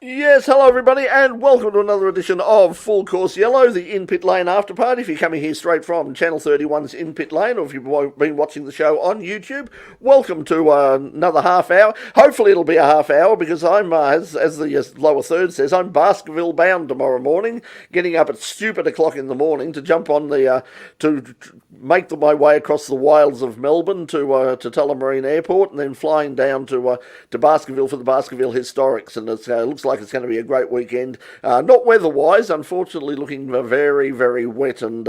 Yes, hello everybody, and welcome to another edition of Full Course Yellow, the In Pit Lane After Party. If you're coming here straight from Channel 31's In Pit Lane, or if you've been watching the show on YouTube, welcome to another half hour. Hopefully it'll be a half hour, because I'm, as the lower third says, I'm Baskerville bound tomorrow morning, getting up at stupid o'clock in the morning to jump on to make my way across the wilds of Melbourne to Tullamarine Airport, and then flying down to Baskerville for the Baskerville Historics, and it looks like it's going to be a great weekend. Not weather-wise, unfortunately, looking very, very wet and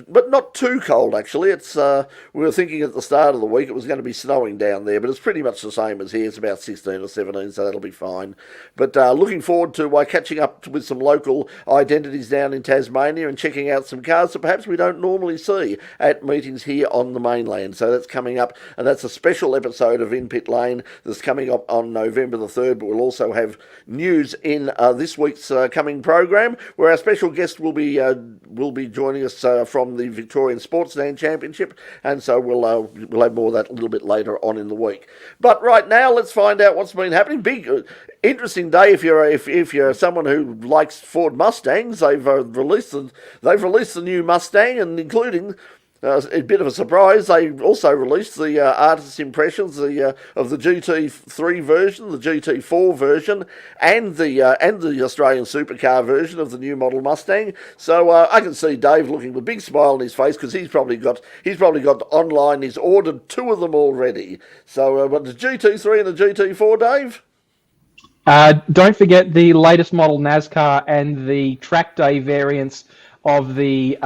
but not too cold actually. It's we were thinking at the start of the week it was going to be snowing down there, but it's pretty much the same as here. It's about 16 or 17, so that'll be fine. But looking forward to catching up with some local identities down in Tasmania and checking out some cars that perhaps we don't normally see at meetings here on the mainland. So that's coming up, and that's a special episode of In Pit Lane that's coming up on November the 3rd, but we'll also have news in this week's coming program, where our special guest will be joining us from the Victorian Sportsland Championship, and so we'll have more of that a little bit later on in the week. But right now, let's find out what's been happening. Big, interesting day if you're someone who likes Ford Mustangs. They've released the new Mustang, and including a bit of a surprise, they also released the artist impressions of the GT3 version, the GT4 version, and the Australian supercar version of the new model Mustang. So I can see Dave looking with a big smile on his face, because he's probably got online. He's ordered two of them already. So, but the GT3 and the GT4, Dave. Don't forget the latest model NASCAR and the track day variants of the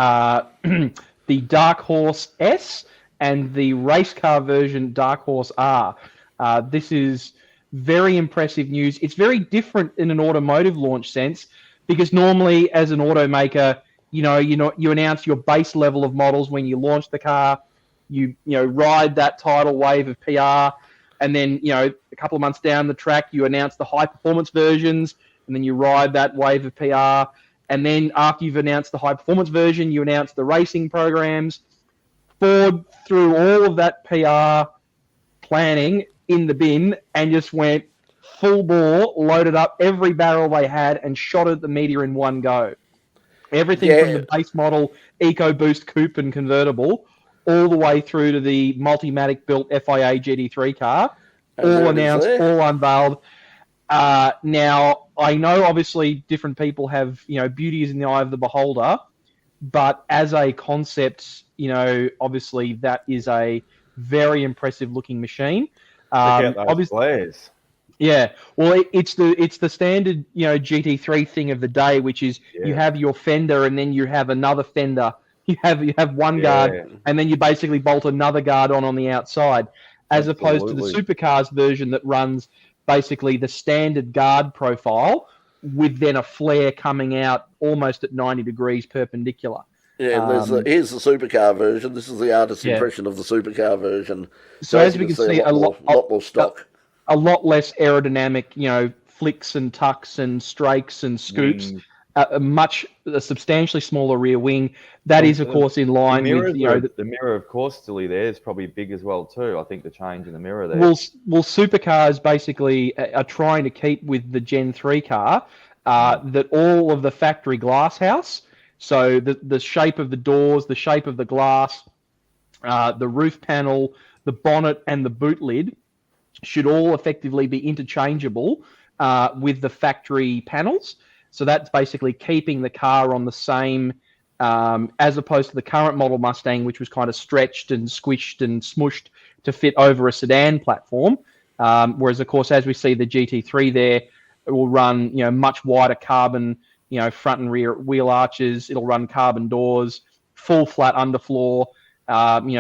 the Dark Horse S and the race car version Dark Horse R. This is very impressive news. It's very different in an automotive launch sense, because normally as an automaker, you announce your base level of models when you launch the car. You ride that tidal wave of PR, and then a couple of months down the track, you announce the high performance versions, and then you ride that wave of PR. And then after you've announced the high performance version, you announce the racing programs. Ford threw all of that PR planning in the bin and just went full bore, loaded up every barrel they had, and shot at the media in one go. Everything from the base model EcoBoost coupe and convertible all the way through to the Multimatic built FIA GT3 car, all announced, all unveiled. Now, I know obviously different people have, beauty is in the eye of the beholder, but as a concept, obviously that is a very impressive looking machine. Check out those flares. Yeah, well, it's the standard, GT3 thing of the day, which is you have your fender and then you have another fender. You have one guard, and then you basically bolt another guard on the outside, as opposed to the supercars version that runs basically the standard guard profile with then a flare coming out almost at 90 degrees perpendicular. Yeah, and here's the supercar version. This is the artist's impression of the supercar version. So as we can see, a lot more stock. A lot less aerodynamic, flicks and tucks and strakes and scoops. A substantially smaller rear wing. That is, of course, in line with the mirror. Of course, still there is probably big as well too. I think the change in the mirror there. Well, supercars basically are trying to keep with the Gen 3 car that all of the factory glass house. So the shape of the doors, the shape of the glass, the roof panel, the bonnet, and the boot lid should all effectively be interchangeable with the factory panels. So that's basically keeping the car on the same, as opposed to the current model Mustang, which was kind of stretched and squished and smushed to fit over a sedan platform. Whereas, of course, as we see the GT3 there, it will run, much wider carbon, front and rear wheel arches. It'll run carbon doors, full flat underfloor,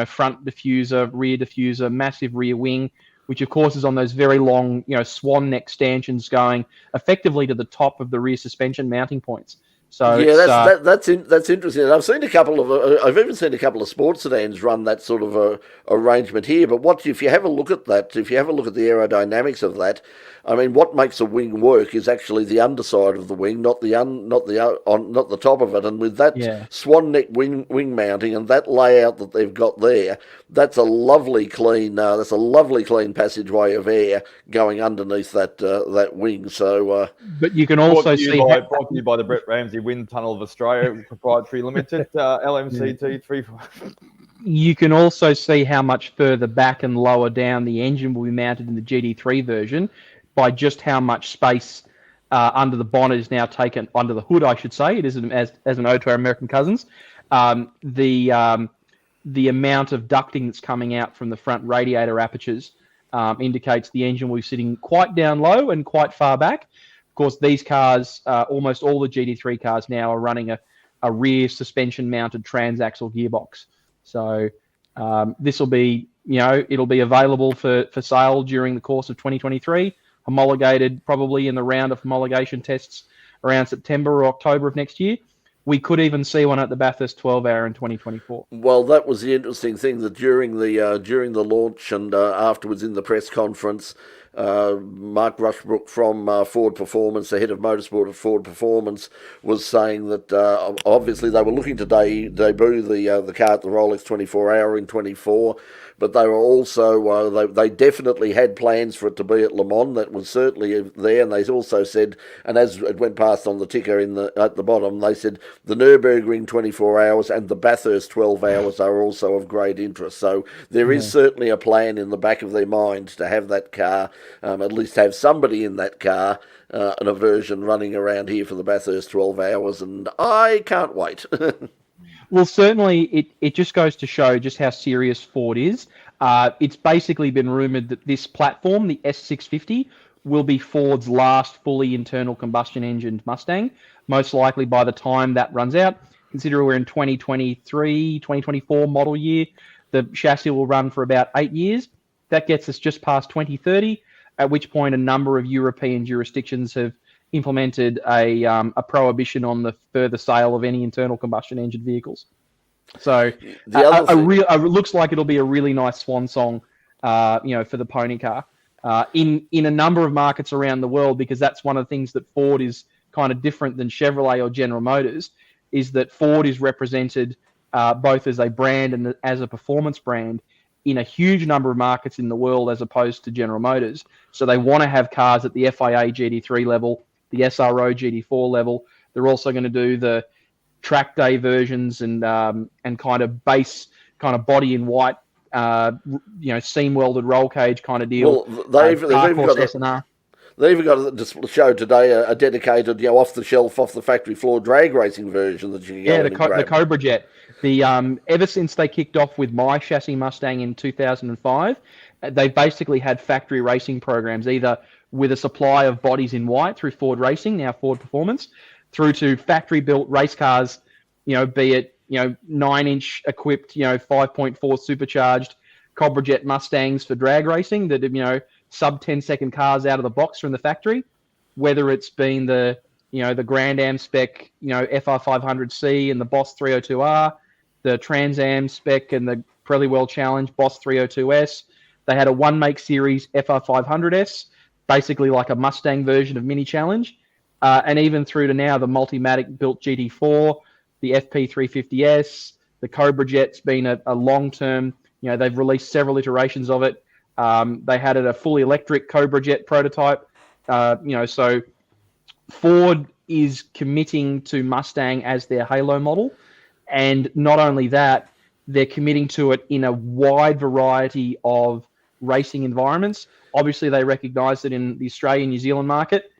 front diffuser, rear diffuser, massive rear wing, which of course is on those very long, swan neck stanchions going effectively to the top of the rear suspension mounting points. So Yeah, it's that's interesting. And I've even seen a couple of sports sedans run that sort of arrangement here. But what if you have a look at that? If you have a look at the aerodynamics of that, I mean, what makes a wing work is actually the underside of the wing, not the top of it. And with that yeah. swan neck wing mounting and that layout that they've got there, that's a lovely clean passageway of air going underneath that wing. So But you can also see Brought to you by the Brett Ramsey Wind Tunnel of Australia Proprietary Limited, LMCT 3. you can also see how much further back and lower down the engine will be mounted in the GT3 version by just how much space under the bonnet is now taken, under the hood, I should say. It is as an ode to our American cousins. The amount of ducting that's coming out from the front radiator apertures indicates the engine will be sitting quite down low and quite far back. Of course, these cars, almost all the GT3 cars now are running a rear suspension-mounted transaxle gearbox. So this will be, it'll be available for sale during the course of 2023, homologated probably in the round of homologation tests around September or October of next year. We could even see one at the Bathurst 12 Hour in 2024. Well, that was the interesting thing, that during the launch and afterwards in the press conference, Mark Rushbrook from Ford Performance, the head of motorsport at Ford Performance, was saying that obviously they were looking to debut the car at the Rolex 24 Hour in 24, but they were also they definitely had plans for it to be at Le Mans. That was certainly there, and they also said, and as it went past on the ticker at the bottom, they said the Nürburgring 24 Hours and the Bathurst 12 Hours are also of great interest. So there is certainly a plan in the back of their minds to have that car, at least have somebody in that car, and a version running around here for the Bathurst 12 Hours, and I can't wait. Well, certainly it just goes to show just how serious Ford is. It's basically been rumoured that this platform, the S650, will be Ford's last fully internal combustion engined Mustang, most likely by the time that runs out. Consider we're in 2023, 2024 model year. The chassis will run for about 8 years. That gets us just past 2030, at which point a number of European jurisdictions have implemented a prohibition on the further sale of any internal combustion engine vehicles. So it looks like it'll be a really nice swan song, for the pony car in a number of markets around the world, because that's one of the things that Ford is kind of different than Chevrolet or General Motors, is that Ford is represented both as a brand and as a performance brand in a huge number of markets in the world, as opposed to General Motors. So they want to have cars at the FIA GT3 level, the SRO GT4 level. They're also going to do the track day versions and kind of base, kind of body in white, seam welded roll cage kind of deal. Well, they've even got to show today a dedicated, off the shelf, off the factory floor drag racing version that you can go the Cobra Jet. Ever since they kicked off with my chassis Mustang in 2005, they've basically had factory racing programs, either with a supply of bodies in white through Ford Racing, now Ford Performance, through to factory built race cars, be it 9-inch equipped, 5.4 supercharged Cobra Jet Mustangs for drag racing that sub 10-second cars out of the box from the factory, whether it's been the Grand Am spec, FR500C and the Boss 302R, the Trans Am spec and the Pirelli World Challenge Boss 302S. They had a one-make series FR500S, basically like a Mustang version of Mini Challenge, and even through to now the Multimatic built GT4, the FP350S, the Cobra Jet's been a long-term, they've released several iterations of it. They had a fully electric Cobra Jet prototype, so Ford is committing to Mustang as their halo model. And not only that, they're committing to it in a wide variety of racing environments. Obviously, they recognise that in the Australian, New Zealand market,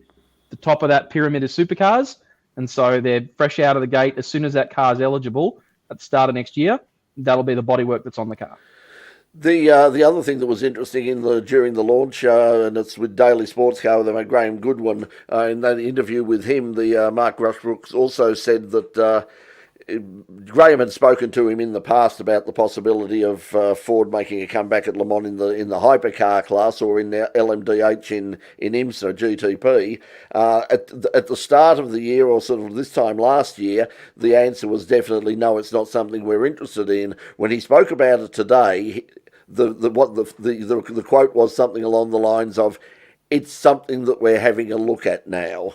the top of that pyramid is supercars. And so they're fresh out of the gate. As soon as that car is eligible at the start of next year, that'll be the bodywork that's on the car. The other thing that was interesting during the launch, and it's with Daily Sports Car, they made Graham Goodwin in that interview with him. Mark Rushbrook also said that Graham had spoken to him in the past about the possibility of Ford making a comeback at Le Mans in the hypercar class or in the LMDH in IMSA GTP. At the start of the year, or sort of this time last year, the answer was definitely no. It's not something we're interested in. When he spoke about it today, the quote was something along the lines of, "It's something that we're having a look at now."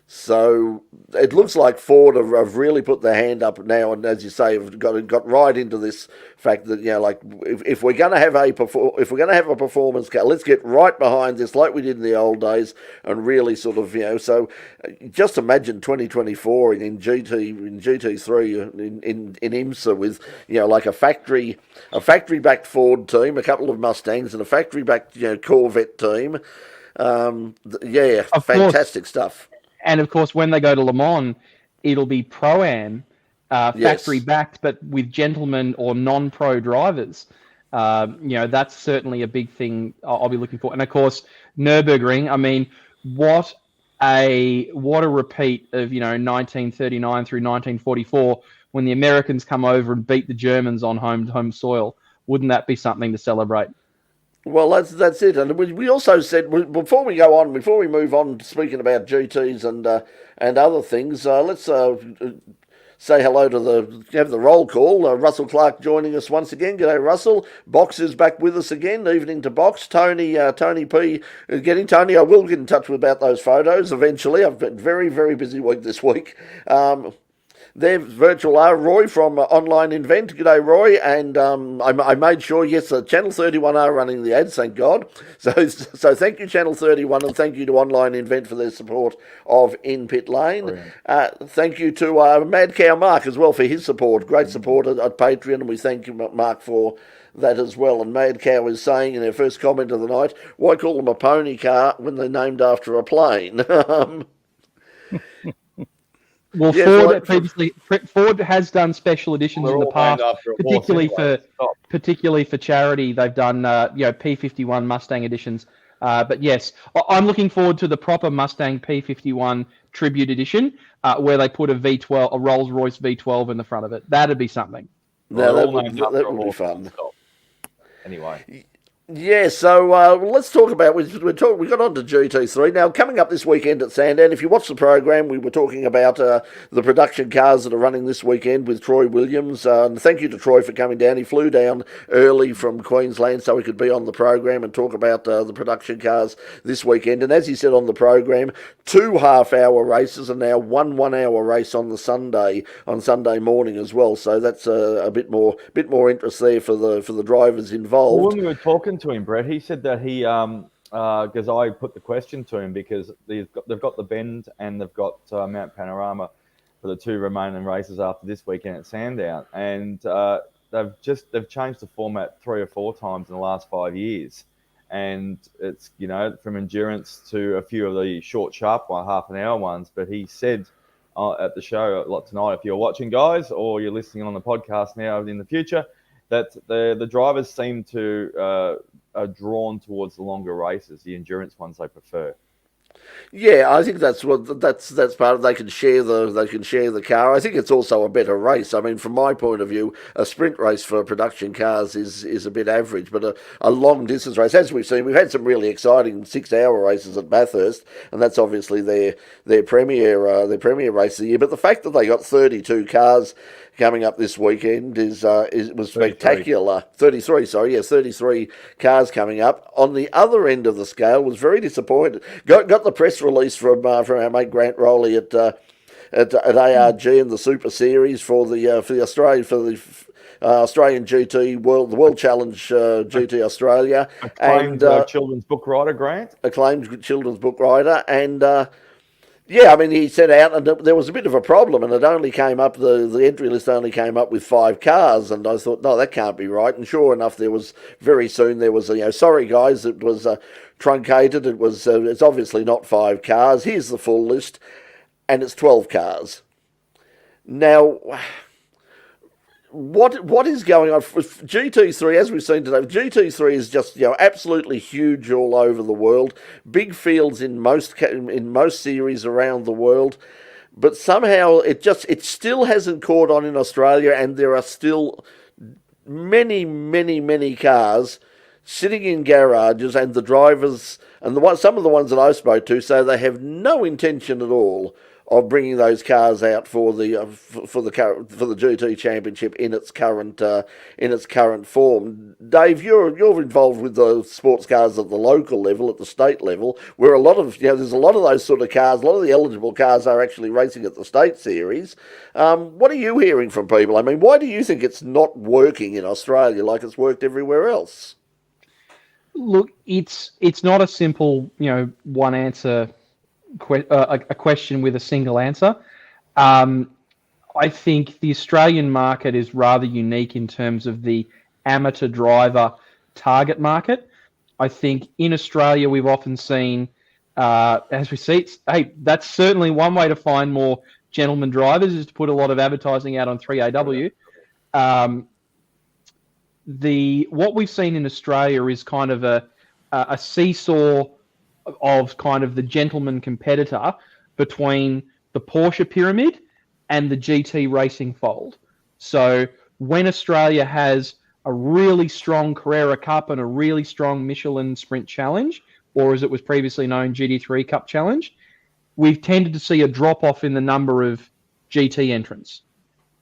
So it looks like Ford have really put their hand up now, and as you say, have got right into this fact that, like, if we're going to have a performance car, let's get right behind this like we did in the old days, and really sort of, So just imagine 2024 in GT3 in IMSA with, like a factory backed Ford team, a couple of Mustangs, and a factory backed Corvette team. Fantastic stuff. And of course, when they go to Le Mans, it'll be Pro-Am, factory backed, but with gentlemen or non-pro drivers. That's certainly a big thing I'll be looking for. And of course, Nürburgring. I mean, what a repeat of 1939 through 1944 when the Americans come over and beat the Germans on home soil. Wouldn't that be something to celebrate? Well, that's it, and we also said before we move on, speaking about GTS and other things, let's say hello to have the roll call. Russell Clark joining us once again. G'day, Russell. Box is back with us again. Evening to Box. Tony P. Tony. I will get in touch about those photos eventually. I've been very, very busy week this week. There's virtual Roy from Online Invent. G'day, Roy. And I made sure, yes, Channel 31 are running the ads, thank God. So thank you, Channel 31, and thank you to Online Invent for their support of In Pit Lane. Thank you to Mad Cow Mark as well for his support. Great support at Patreon, and we thank you, Mark, for that as well. And Mad Cow is saying in her first comment of the night, why call them a pony car when they're named after a plane? Well, Ford has done special editions in the past, particularly for charity. They've done P51 Mustang editions. But yes, I'm looking forward to the proper Mustang P51 tribute edition, where they put a Rolls-Royce V12 in the front of it. That'd be something. No, that would be fun. Anyway. Yeah, so let's talk about, we got on to GT3. Now, coming up this weekend at Sandown, if you watch the program, we were talking about the production cars that are running this weekend with Troy Williams. And thank you to Troy for coming down. He flew down early from Queensland so he could be on the program and talk about the production cars this weekend. And as he said on the program, 2 half-hour races and now 1 1-hour race on Sunday morning as well. So that's a bit more interest there for the drivers involved. Well, when we were talking to him, Brett, he said that he, because I put the question to him, because they've got the Bend and they've got Mount Panorama for the 2 remaining races after this weekend at Sandown, and they've changed the format 3 or 4 times in the last 5 years, and it's from endurance to a few of the short, sharp half an hour ones. But he said at the show a lot tonight, if you're watching, guys, or you're listening on the podcast now in the future, that the drivers seem to are drawn towards the longer races, the endurance ones they prefer. Yeah, I think that's part of. They can share the car. I think it's also a better race. I mean, from my point of view, a sprint race for production cars is a bit average, but a long distance race, as we've seen, we've had some really exciting 6-hour races at Bathurst, and that's obviously their premier race of the year. But the fact that they got 32 cars coming up this weekend was spectacular. 33 cars coming up. On the other end of the scale, was very disappointed. Got the press release from our mate Grant Rowley at ARG and the Super Series for the Australian GT World Challenge GT Australia, acclaimed children's book writer Grant, acclaimed children's book writer, and. Yeah, I mean, he set out, and there was a bit of a problem, and it only came up, the entry list only came up with 5 cars, and I thought, no, that can't be right. And sure enough, very soon there was, sorry guys, it was truncated. It's obviously not 5 cars. Here's the full list, and it's 12 cars. Now, what is going on with GT3? As we've seen today, GT3 is just absolutely huge all over the world. Big fields in most series around the world. but somehow it still hasn't caught on in Australia, and there are still many cars sitting in garages, and the drivers and some of the ones that I spoke to say they have no intention at all of bringing those cars out for the GT Championship in its current form. Dave, you're involved with the sports cars at the local level, at the state level, where a lot of there's a lot of those sort of cars. A lot of the eligible cars are actually racing at the state series. What are you hearing from people? I mean, why do you think it's not working in Australia like it's worked everywhere else? Look, it's not a simple, one answer, a question with a single answer. I think the Australian market is rather unique in terms of the amateur driver target market. I think in Australia we've often seen, as we see, that's certainly one way to find more gentleman drivers is to put a lot of advertising out on 3AW. What we've seen in Australia is kind of a seesaw of kind of the gentleman competitor between the Porsche pyramid and the GT racing fold. So when Australia has a really strong Carrera Cup and a really strong Michelin Sprint Challenge, or as it was previously known, GT3 Cup Challenge, we've tended to see a drop-off in the number of GT entrants.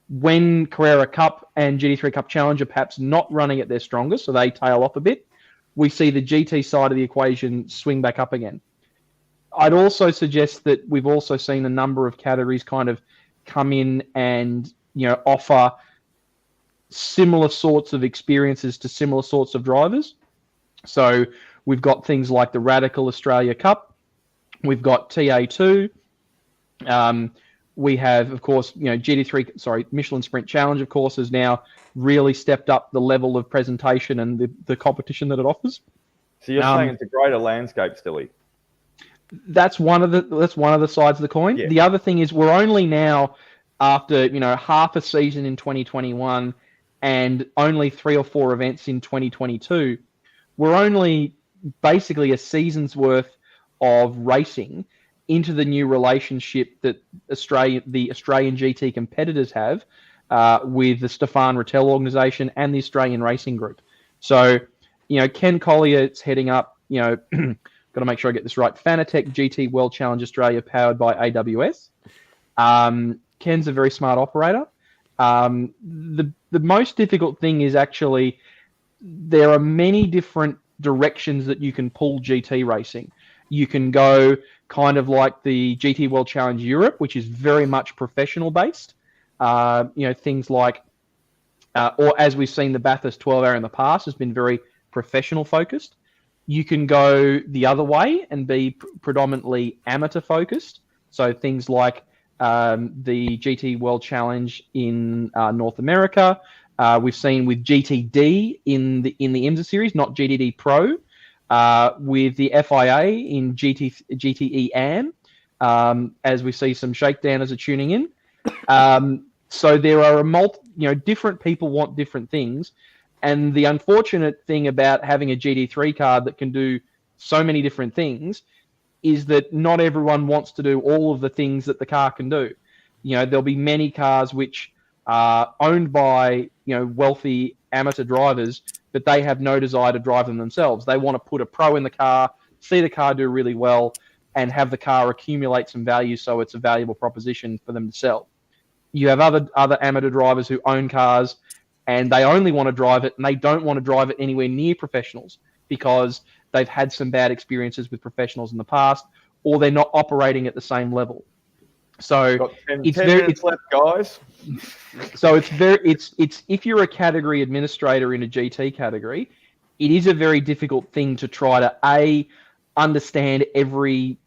When Carrera Cup and GT3 Cup Challenge are perhaps not running at their strongest, so they tail off a bit, we see the GT side of the equation swing back up again. I'd also suggest that we've also seen a number of categories kind of come in and offer similar sorts of experiences to similar sorts of drivers. So we've got things like the Radical Australia Cup, we've got TA2, we have, of course, Michelin Sprint Challenge, of course, has now really stepped up the level of presentation and the competition that it offers. So you're saying it's a greater landscape, Stilly? That's one of the sides of the coin. Yeah. The other thing is we're only now, after half a season in 2021 and only 3 or 4 events in 2022, we're only basically a season's worth of racing into the new relationship that the Australian GT competitors have with the Stefan Rattel organisation and the Australian Racing Group. So, Ken Collier's heading up, got to make sure I get this right, Fanatec GT World Challenge Australia powered by AWS. Ken's a very smart operator. The most difficult thing is actually there are many different directions that you can pull GT racing. You can go kind of like the GT World Challenge Europe, which is very much professional based. Things like, or as we've seen the Bathurst 12 hour in the past, has been very professional focused. You can go the other way and be predominantly amateur focused. So things like the GT World Challenge in North America. We've seen with GTD in the IMSA series, not GTD Pro. With the FIA in GTE AM, as we see some shakedowners are tuning in. So there are different people want different things. And the unfortunate thing about having a GT3 car that can do so many different things is that not everyone wants to do all of the things that the car can do. There'll be many cars which are owned by, wealthy amateur drivers, but they have no desire to drive them themselves. They want to put a pro in the car, see the car do really well, and have the car accumulate some value so it's a valuable proposition for them to sell. You have other amateur drivers who own cars, and they only want to drive it, and they don't want to drive it anywhere near professionals because they've had some bad experiences with professionals in the past, or they're not operating at the same level. So it's left, guys. So it's if you're a category administrator in a GT category, it is a very difficult thing to try to understand every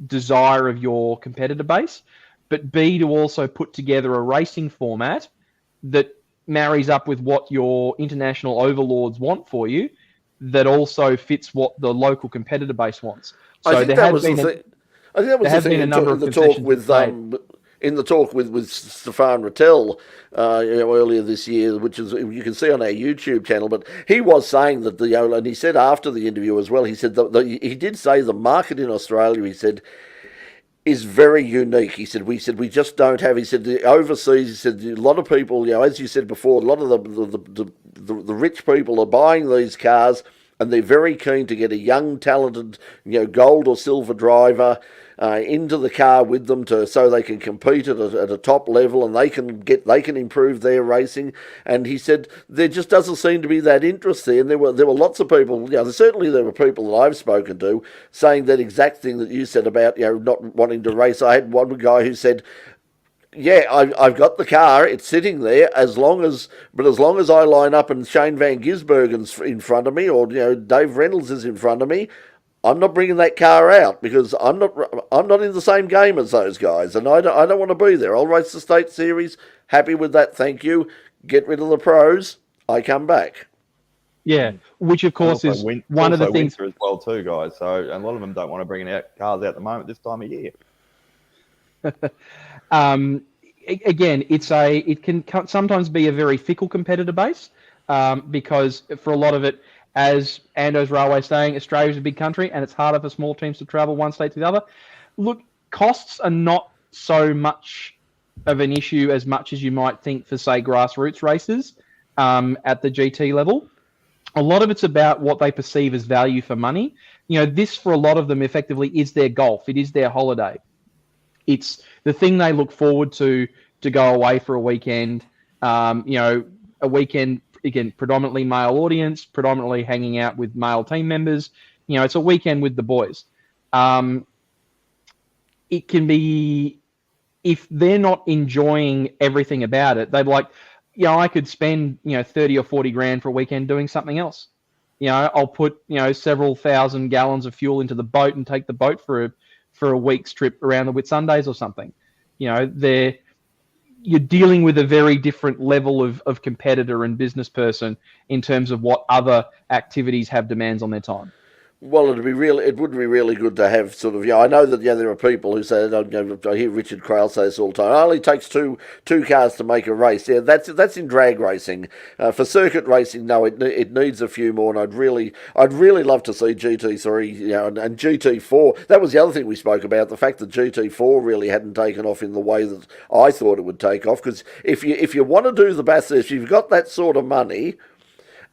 desire of your competitor base, but B, to also put together a racing format that marries up with what your international overlords want for you, that also fits what the local competitor base wants. So I think that was the thing in the talk with Stefan Rattel earlier this year, which is you can see on our YouTube channel. But he was saying that and he said after the interview as well, he said he did say the market in Australia, he said, is very unique. He said, we just don't have. He said the overseas. He said a lot of people, as you said before, a lot of the rich people are buying these cars, and they're very keen to get a young, talented, gold or silver driver into the car with them so they can compete at a top level, and they can improve their racing. And he said there just doesn't seem to be that interest there. And there were lots of people. Certainly there were people that I've spoken to saying that exact thing that you said about not wanting to race. I had one guy who said, yeah, I've got the car. It's sitting there as long as I line up and Shane Van Gisbergen's in front of me, or Dave Reynolds is in front of me, I'm not bringing that car out because I'm not in the same game as those guys, and I don't want to be there. I'll race the State Series. Happy with that, thank you. Get rid of the pros. I come back. Yeah, which of course is one of the things as well too, guys. So a lot of them don't want to bring cars out at the moment this time of year. Again, it can sometimes be a very fickle competitor base because for a lot of it, as Ando's Railway saying, Australia's a big country and it's harder for small teams to travel one state to the other. Look, costs are not so much of an issue as much as you might think for, say, grassroots races at the GT level. A lot of it's about what they perceive as value for money. This for a lot of them effectively is their golf. It is their holiday. It's the thing they look forward to go away for a weekend. A weekend, again, predominantly male audience, predominantly hanging out with male team members. It's a weekend with the boys. It can be, if they're not enjoying everything about it, they're like, I could spend, 30 or 40 grand for a weekend doing something else. I'll put, several thousand gallons of fuel into the boat and take the boat for a week's trip around the Whitsundays or something. You're dealing with a very different level of competitor and business person in terms of what other activities have demands on their time. Well, it would be really good to have sort of, I know that there are people who say, I hear Richard Craill say this all the time, it only takes two cars to make a race. Yeah, that's in drag racing. For circuit racing, no, it needs a few more, and I'd really love to see GT3, and GT4. That was the other thing we spoke about, the fact that GT4 really hadn't taken off in the way that I thought it would take off, because if you want to do the Bathurst, if you've got that sort of money,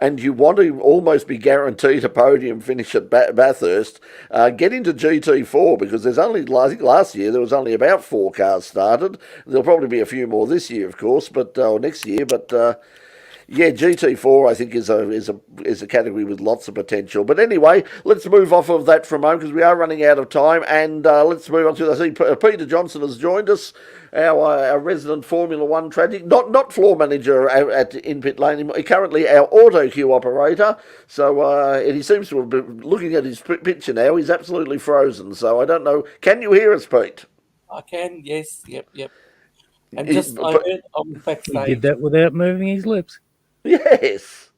and you want to almost be guaranteed a podium finish at Bathurst, get into GT4, because there's only, I think last year there was only about 4 cars started. There'll probably be a few more this year, of course, or next year, but yeah, GT4 I think is a category with lots of potential. But anyway, let's move off of that for a moment because we are running out of time, and let's move on to, I see Peter Johnson has joined us, our resident Formula One tragic, not floor manager in pit lane, currently our auto queue operator. So and he seems to have been looking at his picture now. He's absolutely frozen. So I don't know. Can you hear us, Pete? I can. Yes. Yep. And just I heard on backstage. He did that without moving his lips. Yes.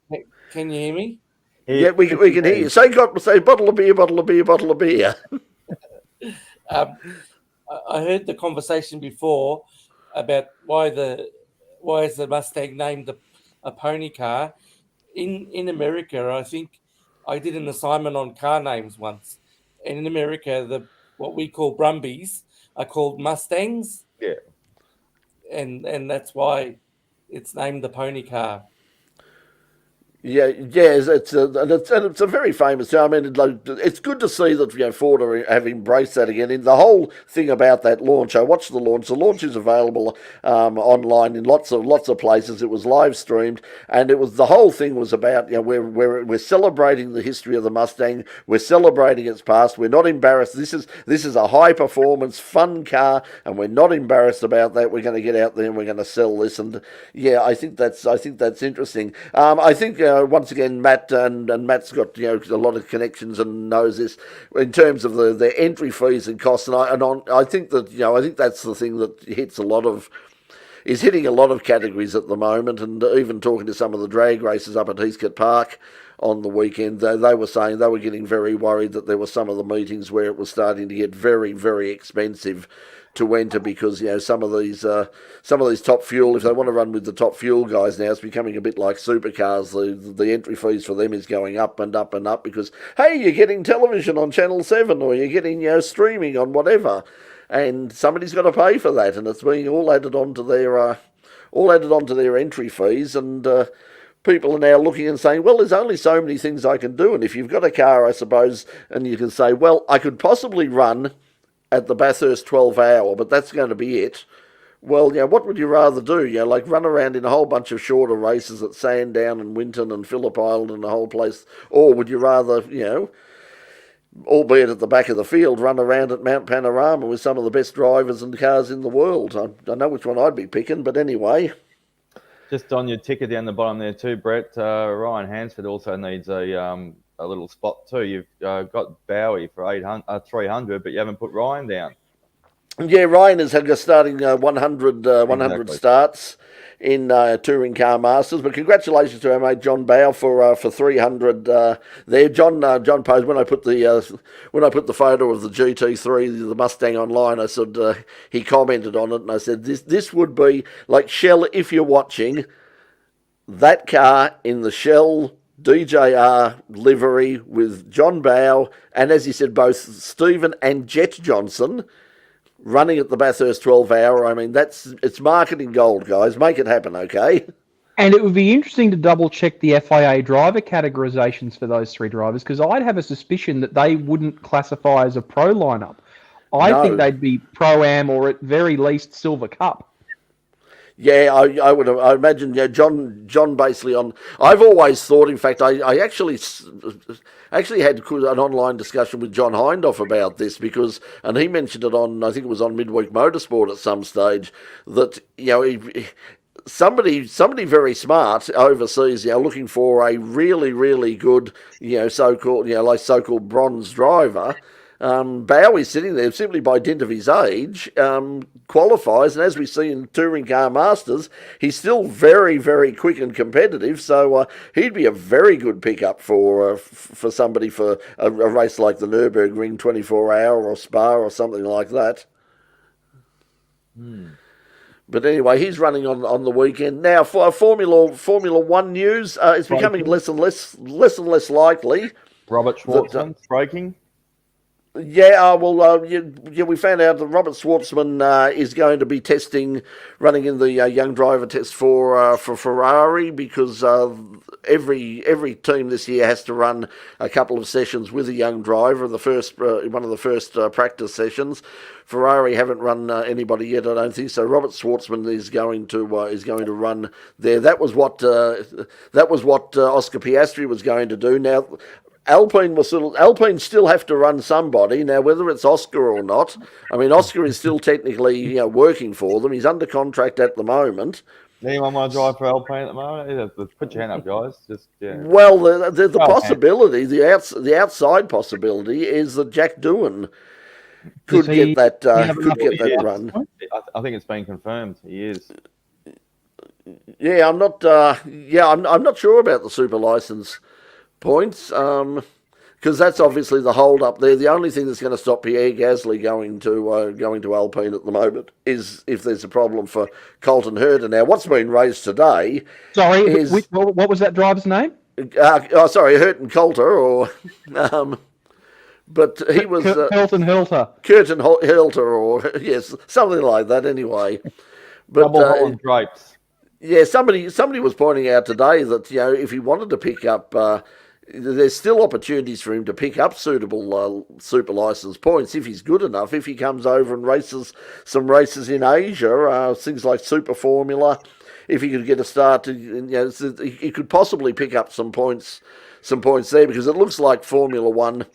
Can you hear me? Yeah, we can hear you. Say bottle of beer, bottle of beer, bottle of beer. I heard the conversation before about why is the Mustang named a pony car. In America, I think I did an assignment on car names once, and in America, what we call Brumbies are called Mustangs. Yeah, and that's why it's named the pony car. Yeah, it's a very famous. I mean, it's good to see that Ford have embraced that again. In the whole thing about that launch, I watched the launch. The launch is available online in lots of places. It was live streamed, and the whole thing was about we're celebrating the history of the Mustang. We're celebrating its past. We're not embarrassed. This is a high performance, fun car, and we're not embarrassed about that. We're going to get out there and we're going to sell this. And yeah, I think that's interesting. I think. Once again, Matt and Matt's got a lot of connections and knows this in terms of the entry fees and costs, and I think that's the thing that is hitting a lot of categories at the moment, and even talking to some of the drag races up at Heathcote Park on the weekend, they were saying they were getting very worried that there were some of the meetings where it was starting to get very, very expensive to enter, because some of these top fuel, if they want to run with the top fuel guys now, it's becoming a bit like supercars. The entry fees for them is going up and up and up, because hey, you're getting television on Channel 7, or you're getting streaming on whatever. and somebody's got to pay for that, and it's being all added onto their entry fees, and people are now looking and saying, well, there's only so many things I can do, and if you've got a car, I suppose, and you can say, well, I could possibly run at the Bathurst 12 hour, but that's going to be it. Well, what would you rather do? Like run around in a whole bunch of shorter races at Sandown and Winton and Phillip Island and the whole place, or would you rather, albeit at the back of the field, run around at Mount Panorama with some of the best drivers and cars in the world? I know which one I'd be picking, but anyway. Just on your ticker down the bottom there too, Brett, Ryan Hansford also needs a little spot too. You've got Bowie for 300, but you haven't put Ryan down. Yeah, Ryan is starting 100 Exactly. starts in Touring Car Masters, but congratulations to our mate John Bow for 300 there. John posed when I put the photo of the GT3, the Mustang online. I said he commented on it, and I said this would be like Shell, if you're watching, that car in the Shell DJR livery with John Bow, and as he said, both Stephen and Jet Johnson running at the Bathurst 12 hour. I mean, it's marketing gold, guys. Make it happen, okay? And it would be interesting to double check the FIA driver categorizations for those three drivers, because I'd have a suspicion that they wouldn't classify as a pro lineup. I think they'd be Pro-Am or at very least Silver Cup. Yeah, I imagine. Yeah, John basically on. I've always thought. In fact, I actually had an online discussion with John Hindhoff about this and he mentioned it on. I think it was on Midweek Motorsport at some stage that somebody very smart overseas, looking for a really really good, so-called bronze driver. Bowie's sitting there simply by dint of his age, qualifies, and as we see in Touring Car Masters, he's still very, very quick and competitive. So he'd be a very good pickup for somebody for a race like the Nürburgring 24 Hour or Spa or something like that. But anyway, he's running on the weekend now. For Formula One news, it's becoming less and less likely. Robert Schwartzman's braking. Yeah, we found out that Robert Schwartzman is going to be running in the young driver test for Ferrari, because every team this year has to run a couple of sessions with a young driver. One of the first practice sessions. Ferrari haven't run anybody yet, I don't think so. Robert Schwartzman is going to run there. That was what Oscar Piastri was going to do. Now, Alpine still have to run somebody. Now, whether it's Oscar or not, I mean, Oscar is still technically working for them. He's under contract at the moment. Anyone want to drive for Alpine at the moment? Put your hand up, guys. Well, the possibility, the outside possibility, is that Jack Doohan could get that run. I think it's been confirmed. He is. Yeah, I'm not. I'm not sure about the super license points, because that's obviously the hold up there. The only thing that's going to stop Pierre Gasly going to Alpine at the moment is if there's a problem for Colton Herta. Now, what's been raised today? Sorry, what was that driver's name? Herten Coulter, or but he was Curtin Hilter. Curtin Hilter, or yes, something like that. Anyway, but Double Holland drapes. Yeah, somebody was pointing out today that if he wanted to pick up, there's still opportunities for him to pick up suitable super license points if he's good enough. If he comes over and races some races in Asia, things like Super Formula, if he could get a start, he could possibly pick up some points there, because it looks like Formula One.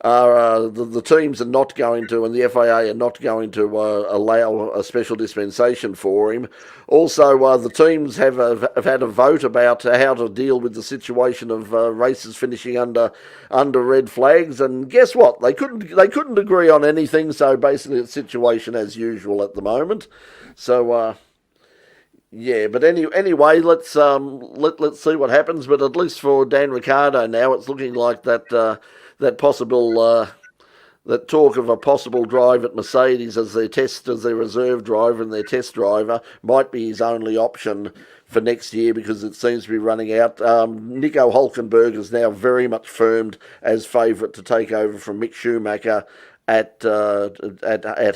The teams are not going to, and the FIA are not going to allow a special dispensation for him. Also, the teams have had a vote about how to deal with the situation of races finishing under red flags, and guess what? They couldn't agree on anything. So basically, it's situation as usual at the moment. So. Yeah, but anyway, let's see what happens. But at least for Dan Ricciardo now, it's looking like that talk of a possible drive at Mercedes as their reserve driver and their test driver might be his only option for next year, because it seems to be running out. Nico Hülkenberg is now very much firmed as favourite to take over from Mick Schumacher at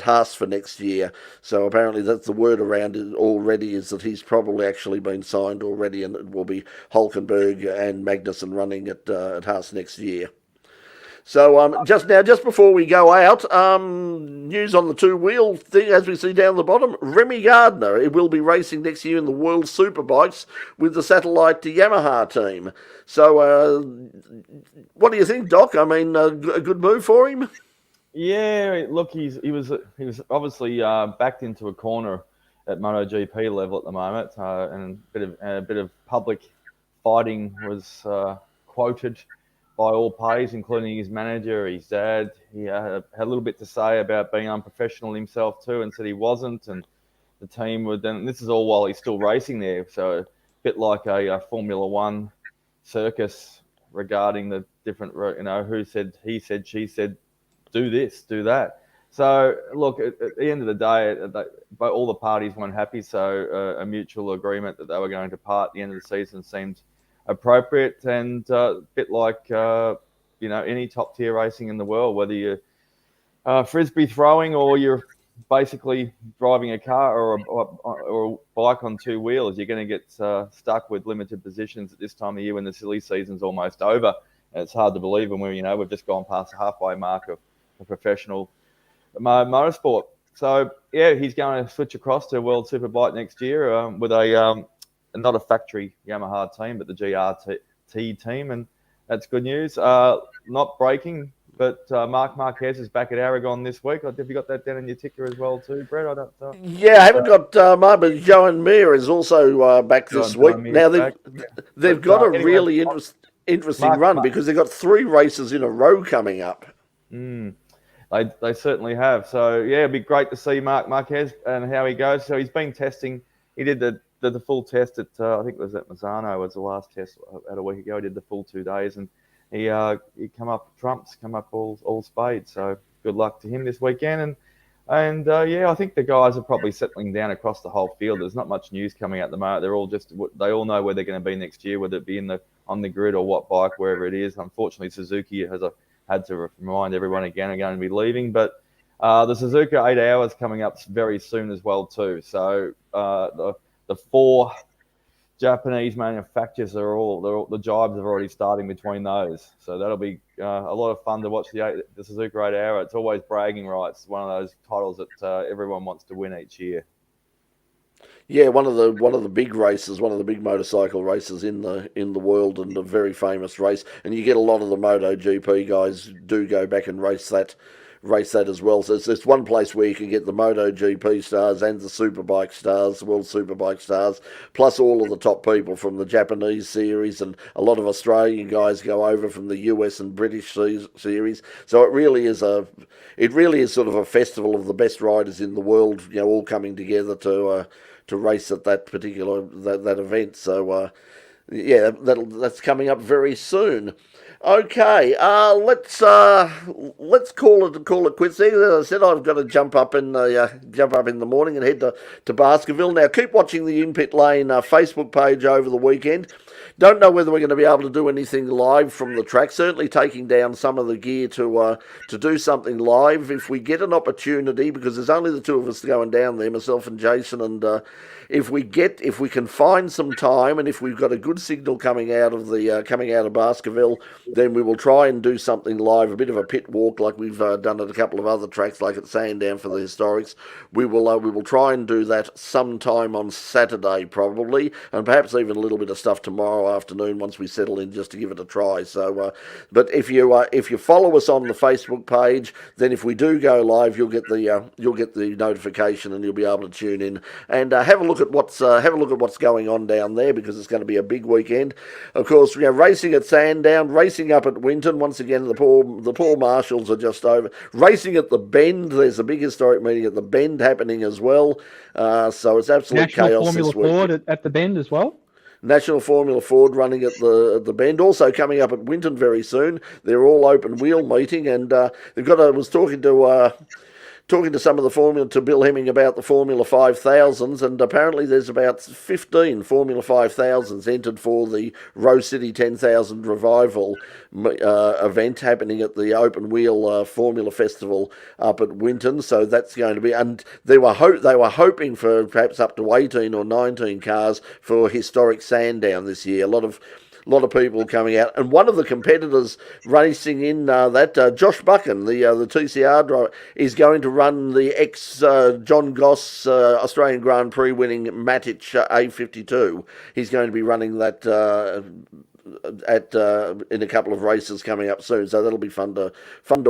Haas for next year. So apparently that's the word around it already, is that he's probably actually been signed already, and it will be Hulkenberg and Magnussen running at Haas next year. So just before we go out, news on the two-wheel thing, as we see down the bottom. Remy Gardner, it will be racing next year in the World Superbikes with the satellite Yamaha team. So what do you think, Doc? I mean, a good move for him? Yeah, look, he was obviously backed into a corner at MotoGP level at the moment, and a bit of public fighting was quoted by all parties, including his manager, his dad. He had a little bit to say about being unprofessional himself too, and said he wasn't, and the team would. And this is all while he's still racing there, so a bit like a Formula One circus regarding the different, who said, he said, she said, do this, do that. So look, at the end of the day, all the parties weren't happy, so a mutual agreement that they were going to part at the end of the season seemed appropriate, and a bit like any top tier racing in the world, whether you're frisbee throwing or you're basically driving a car or a bike on two wheels, you're going to get stuck with limited positions at this time of year when the silly season's almost over. And it's hard to believe when we've just gone past the halfway mark of professional motorsport. So yeah, he's going to switch across to World Superbike next year with a not a factory Yamaha team, but the GT team, and that's good news. Not breaking, but Marc Marquez is back at Aragon this week. Have you got that down in your ticker as well too, Brett? I don't know. Yeah, I haven't got Marc, but Joan Mir is also back this week. Now they've got a really interesting run because they've got 3 races in a row coming up. They certainly have. So yeah, it'd be great to see Marc Marquez and how he goes. So he's been testing. He did the full test at I think it was at Mazzano was the last test at a week ago. He did the full 2 days, and he come up trumps, come up all spades. So good luck to him this weekend. And yeah, I think the guys are probably settling down across the whole field. There's not much news coming out at the moment. They all know where they're going to be next year, whether it be on the grid or what bike, wherever it is. Unfortunately, Suzuki has had to remind everyone again are going to be leaving, but the Suzuka 8 Hours coming up very soon as well too. So the 4 Japanese manufacturers the jibes are already starting between those. So that'll be a lot of fun to watch the Suzuka 8 Hour. It's always bragging rights, one of those titles that everyone wants to win each year. Yeah, one of the big races, one of the big motorcycle races in the world, and a very famous race. And you get a lot of the MotoGP guys do go back and race that as well. So it's one place where you can get the MotoGP stars and the Superbike stars, the World Superbike stars, plus all of the top people from the Japanese series, and a lot of Australian guys go over from the US and British series. So it really is sort of a festival of the best riders in the world, all coming together to race at that particular that event. So yeah, that's coming up very soon. Okay, let's call it quits there. As I said, I've got to jump up in the morning and head to Baskerville. Now, keep watching the In Pit Lane Facebook page over the weekend. Don't know whether we're going to be able to do anything live from the track. Certainly taking down some of the gear to do something live if we get an opportunity, because there's only the 2 of us going down there, myself and Jason, and if we can find some time, and if we've got a good signal coming out of Baskerville, then we will try and do something live, a bit of a pit walk like we've done at a couple of other tracks, like at Sandown for the historics. We will try and do that sometime on Saturday probably, and perhaps even a little bit of stuff tomorrow afternoon once we settle in, just to give it a try. So, but if you follow us on the Facebook page, then if we do go live, you'll get the notification, and you'll be able to tune in and have a look at what's going on down there, because it's going to be a big weekend. Of course, racing at Sandown, racing up at Winton. Once again, the poor marshals are just over. Racing at the Bend. There's a big historic meeting at the Bend happening as well. So it's absolute chaos Formula this week. Ford at the Bend as well. National Formula Ford running at the Bend. Also coming up at Winton very soon. They're all open wheel meeting, and they've got. I was talking to talking to some of the Formula, to Bill Hemming about the Formula 5000s, and apparently there's about 15 Formula 5000s entered for the Rose City 10,000 Revival event happening at the Open Wheel Formula Festival up at Winton. So that's going to be, and they were hoping for perhaps up to 18 or 19 cars for historic Sandown this year. A lot of people coming out, and one of the competitors racing in Josh Buchan, the TCR driver, is going to run the ex John Goss Australian Grand Prix winning Matic A52. He's going to be running that in a couple of races coming up soon, so that'll be fun to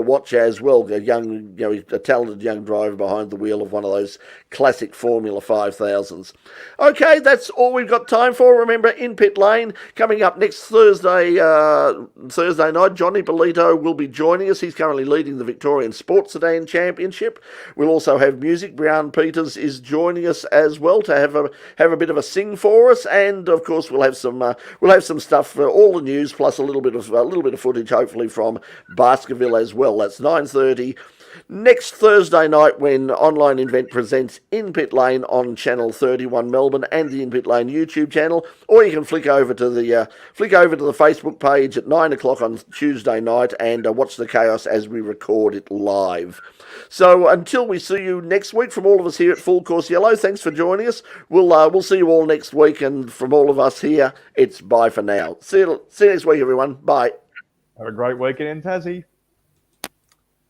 watch as well. A talented young driver behind the wheel of one of those classic Formula 5000s. Okay, that's all we've got time for. Remember, In Pit Lane coming up next Thursday night. Johnny Bolito will be joining us. He's currently leading the Victorian Sports Sedan Championship. We'll also have music. Brian Peters is joining us as well to have a bit of a sing for us, and of course we'll have some stuff for all the news, plus a little bit of footage, hopefully from Baskerville as well. That's 9:30 next Thursday night when Online Invent presents In Pit Lane on Channel 31 Melbourne and the In Pit Lane YouTube channel, or you can flick over to the Facebook page at 9 o'clock on Tuesday night and watch the chaos as we record it live. So until we see you next week, from all of us here at Full Course Yellow, thanks for joining us. We'll see you all next week, and from all of us here, it's bye for now. See you next week, everyone. Bye. Have a great weekend in Tassie.